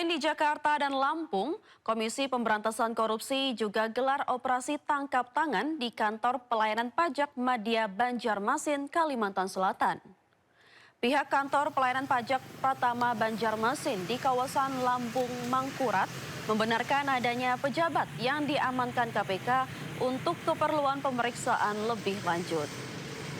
Selain di Jakarta dan Lampung, Komisi Pemberantasan Korupsi juga gelar operasi tangkap tangan di kantor pelayanan pajak Madya Banjarmasin, Kalimantan Selatan. Pihak kantor pelayanan pajak Pratama Banjarmasin di kawasan Lampung Mangkurat membenarkan adanya pejabat yang diamankan KPK untuk keperluan pemeriksaan lebih lanjut.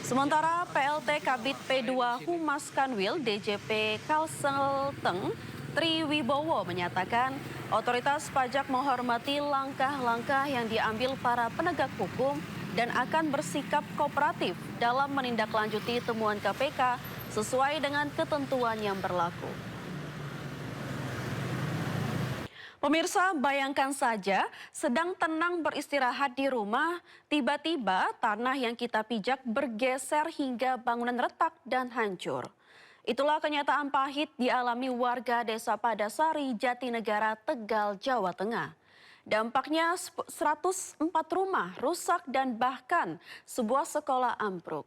Sementara PLT Kabid P2 Humas Kanwil DJP Kalselteng Tri Wibowo menyatakan otoritas pajak menghormati langkah-langkah yang diambil para penegak hukum dan akan bersikap kooperatif dalam menindaklanjuti temuan KPK sesuai dengan ketentuan yang berlaku. Pemirsa, bayangkan saja sedang tenang beristirahat di rumah, tiba-tiba tanah yang kita pijak bergeser hingga bangunan retak dan hancur. Itulah kenyataan pahit dialami warga Desa Padasari, Jatinegara, Tegal, Jawa Tengah. Dampaknya 104 rumah rusak dan bahkan sebuah sekolah ambruk.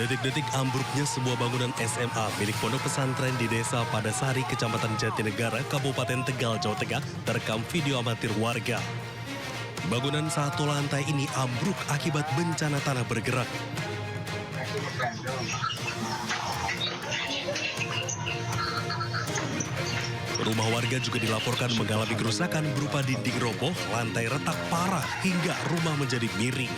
Detik-detik ambruknya sebuah bangunan SMA milik pondok pesantren di Desa Padasari, Kecamatan Jatinegara, Kabupaten Tegal, Jawa Tengah, terekam video amatir warga. Bangunan satu lantai ini ambruk akibat bencana tanah bergerak. Rumah warga juga dilaporkan mengalami kerusakan berupa dinding roboh, lantai retak parah, hingga rumah menjadi miring.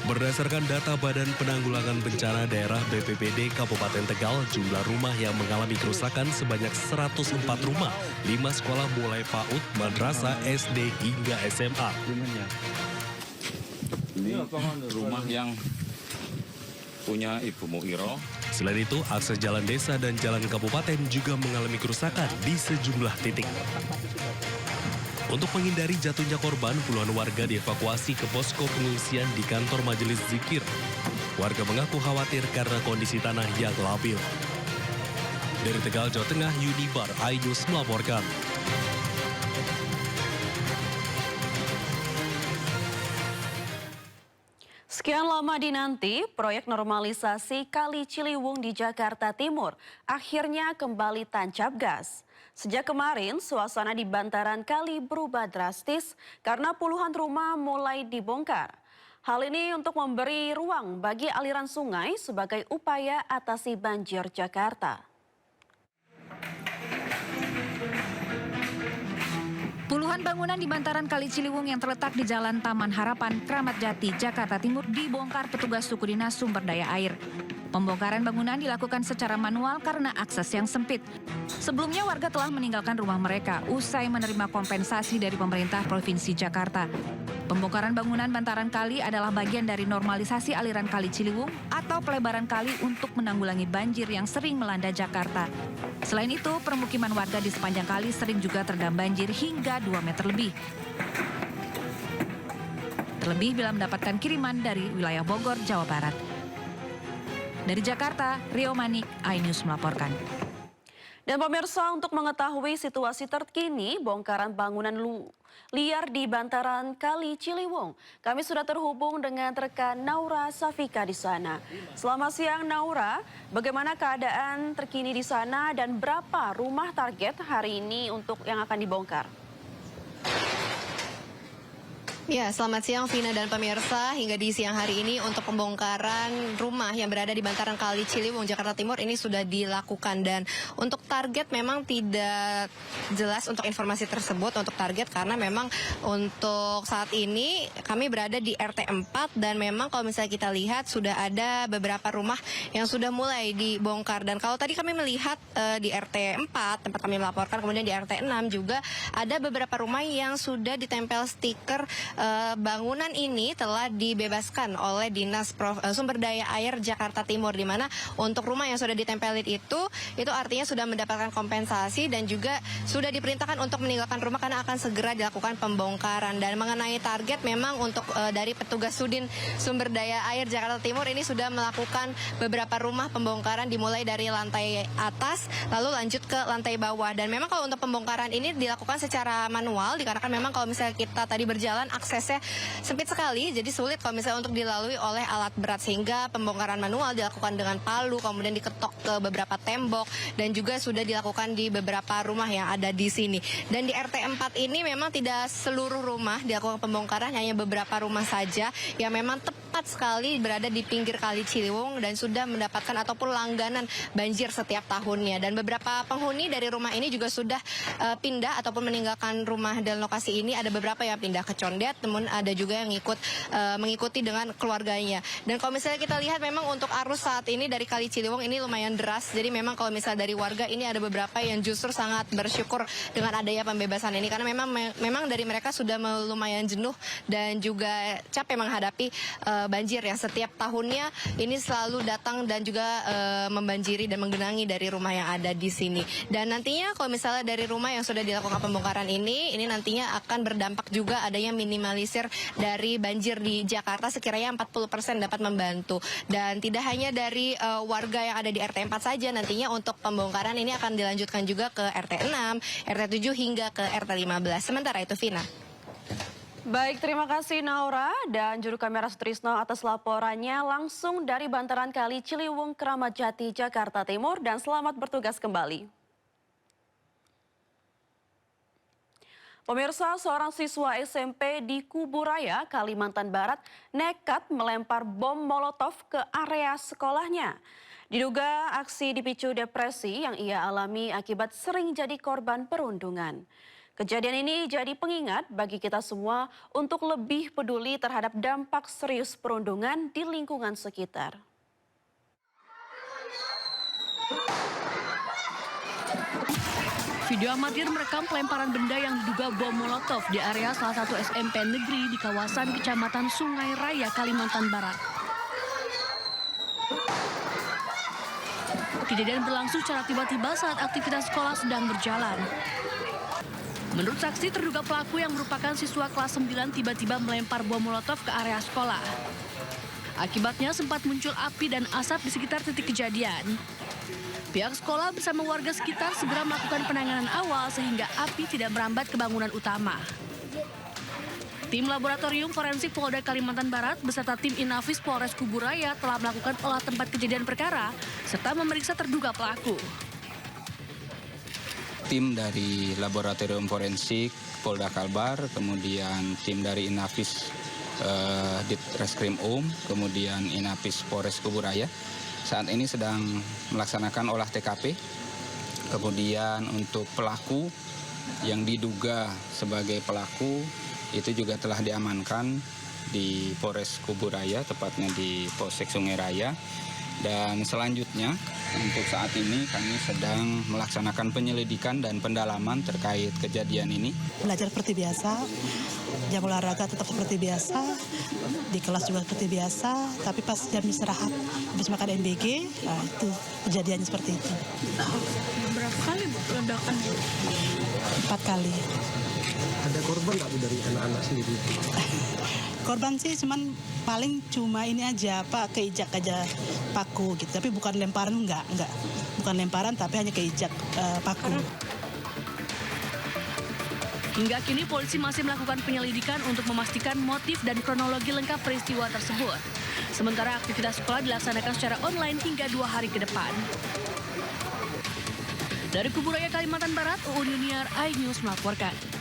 Berdasarkan data Badan Penanggulangan Bencana Daerah BPBD Kabupaten Tegal, jumlah rumah yang mengalami kerusakan sebanyak 104 rumah, 5 sekolah mulai PAUD, madrasah, SD hingga SMA. Ini rumah yang punya Ibu Muiro. Selain itu, akses jalan desa dan jalan kabupaten juga mengalami kerusakan di sejumlah titik. Untuk menghindari jatuhnya korban, puluhan warga dievakuasi ke posko pengungsian di kantor majelis zikir. Warga mengaku khawatir karena kondisi tanah yang labil. Dari Tegal, Jawa Tengah, Unibar iNews melaporkan. Sekian lama dinanti, proyek normalisasi Kali Ciliwung di Jakarta Timur akhirnya kembali tancap gas. Sejak kemarin, suasana di bantaran kali berubah drastis karena puluhan rumah mulai dibongkar. Hal ini untuk memberi ruang bagi aliran sungai sebagai upaya atasi banjir Jakarta. Puluhan bangunan di bantaran Kali Ciliwung yang terletak di Jalan Taman Harapan, Kramat Jati, Jakarta Timur dibongkar petugas suku dinas sumber daya air. Pembongkaran bangunan dilakukan secara manual karena akses yang sempit. Sebelumnya warga telah meninggalkan rumah mereka usai menerima kompensasi dari pemerintah Provinsi Jakarta. Pembongkaran bangunan bantaran kali adalah bagian dari normalisasi aliran Kali Ciliwung atau pelebaran kali untuk menanggulangi banjir yang sering melanda Jakarta. Selain itu, permukiman warga di sepanjang kali sering juga terendam banjir hingga 2 meter lebih. Terlebih bila mendapatkan kiriman dari wilayah Bogor, Jawa Barat. Dari Jakarta, Rio Manik, iNews melaporkan. Dan pemirsa, untuk mengetahui situasi terkini bongkaran bangunan liar di bantaran Kali Ciliwung, kami sudah terhubung dengan rekan Naura Safika di sana. Selamat siang Naura, bagaimana keadaan terkini di sana dan berapa rumah target hari ini untuk yang akan dibongkar? Ya, selamat siang Vina dan pemirsa. Hingga di siang hari ini untuk pembongkaran rumah yang berada di bantaran Kali Ciliwung, Jakarta Timur ini sudah dilakukan. Dan untuk target memang tidak jelas untuk informasi tersebut untuk target, karena memang untuk saat ini kami berada di RT 4 dan memang kalau misalnya kita lihat sudah ada beberapa rumah yang sudah mulai dibongkar. Dan kalau tadi kami melihat di RT 4 tempat kami melaporkan, kemudian di RT 6 juga ada beberapa rumah yang sudah ditempel stiker bangunan ini telah dibebaskan oleh Dinas Sumber Daya Air Jakarta Timur, di mana untuk rumah yang sudah ditempelin itu artinya sudah mendapatkan kompensasi dan juga sudah diperintahkan untuk meninggalkan rumah karena akan segera dilakukan pembongkaran. Dan mengenai target memang untuk dari petugas Sudin Sumber Daya Air Jakarta Timur ini sudah melakukan beberapa rumah pembongkaran dimulai dari lantai atas lalu lanjut ke lantai bawah. Dan memang kalau untuk pembongkaran ini dilakukan secara manual dikarenakan memang kalau misalnya kita tadi berjalan aksesnya sempit sekali, jadi sulit kalau misalnya untuk dilalui oleh alat berat, sehingga pembongkaran manual dilakukan dengan palu, kemudian diketok ke beberapa tembok, dan juga sudah dilakukan di beberapa rumah yang ada di sini. Dan di RT 4 ini memang tidak seluruh rumah dilakukan pembongkaran, hanya beberapa rumah saja yang memang tepat sekali berada di pinggir Kali Ciliwung dan sudah mendapatkan ataupun langganan banjir setiap tahunnya. Dan beberapa penghuni dari rumah ini juga sudah pindah ataupun meninggalkan rumah dan lokasi ini. Ada beberapa yang pindah ke Condet, namun ada juga yang mengikuti dengan keluarganya. Dan kalau misalnya kita lihat memang untuk arus saat ini dari Kali Ciliwung ini lumayan deras. Jadi memang kalau misalnya dari warga ini ada beberapa yang justru sangat bersyukur dengan adanya pembebasan ini, karena memang dari mereka sudah lumayan jenuh dan juga capek menghadapi banjir yang setiap tahunnya ini selalu datang dan juga membanjiri dan menggenangi dari rumah yang ada di sini. Dan nantinya kalau misalnya dari rumah yang sudah dilakukan pembongkaran ini nantinya akan berdampak juga adanya minimalisir dari banjir di Jakarta, sekiranya 40% dapat membantu. Dan tidak hanya dari warga yang ada di RT 4 saja, nantinya untuk pembongkaran ini akan dilanjutkan juga ke RT 6, RT 7 hingga ke RT 15. Sementara itu, Vina. Baik, terima kasih Naura dan juru kamera Sutrisno atas laporannya langsung dari bantaran Kali Ciliwung, Kramat Jati, Jakarta Timur, dan selamat bertugas kembali. Pemirsa, seorang siswa SMP di Kuburaya, Kalimantan Barat, nekat melempar bom Molotov ke area sekolahnya. Diduga aksi dipicu depresi yang ia alami akibat sering jadi korban perundungan. Kejadian ini jadi pengingat bagi kita semua untuk lebih peduli terhadap dampak serius perundungan di lingkungan sekitar. Video amatir merekam pelemparan benda yang diduga bom Molotov di area salah satu SMP negeri di kawasan Kecamatan Sungai Raya, Kalimantan Barat. Kejadian berlangsung secara tiba-tiba saat aktivitas sekolah sedang berjalan. Menurut saksi, terduga pelaku yang merupakan siswa kelas 9 tiba-tiba melempar bom Molotov ke area sekolah. Akibatnya sempat muncul api dan asap di sekitar titik kejadian. Pihak sekolah bersama warga sekitar segera melakukan penanganan awal sehingga api tidak merambat ke bangunan utama. Tim Laboratorium Forensik Polda Kalimantan Barat beserta tim Inafis Polres Kuburaya telah melakukan olah tempat kejadian perkara serta memeriksa terduga pelaku. Tim dari Laboratorium Forensik Polda Kalbar, kemudian tim dari Inafis Ditreskrim kemudian Inafis Polres Kuburaya saat ini sedang melaksanakan olah TKP. Kemudian untuk pelaku yang diduga sebagai pelaku itu juga telah diamankan di Polres Kuburaya, tepatnya di Polsek Sungai Raya. Dan selanjutnya untuk saat ini kami sedang melaksanakan penyelidikan dan pendalaman terkait kejadian ini. Belajar seperti biasa, jam olahraga tetap seperti biasa, di kelas juga seperti biasa, tapi pas jam istirahat, habis makan MBG, nah itu kejadiannya seperti itu. Berapa kali ledakan? 4 kali. Ada korban nggak Bu dari anak-anak sendiri? Korban sih paling cuma ini aja, Pak, keijak aja paku gitu. Tapi bukan lemparan, enggak. Bukan lemparan tapi hanya keijak paku. Hingga kini polisi masih melakukan penyelidikan untuk memastikan motif dan kronologi lengkap peristiwa tersebut. Sementara aktivitas sekolah dilaksanakan secara online hingga 2 hari ke depan. Dari Kuburaya, Kalimantan Barat, Uun Yuniar, iNews melaporkan.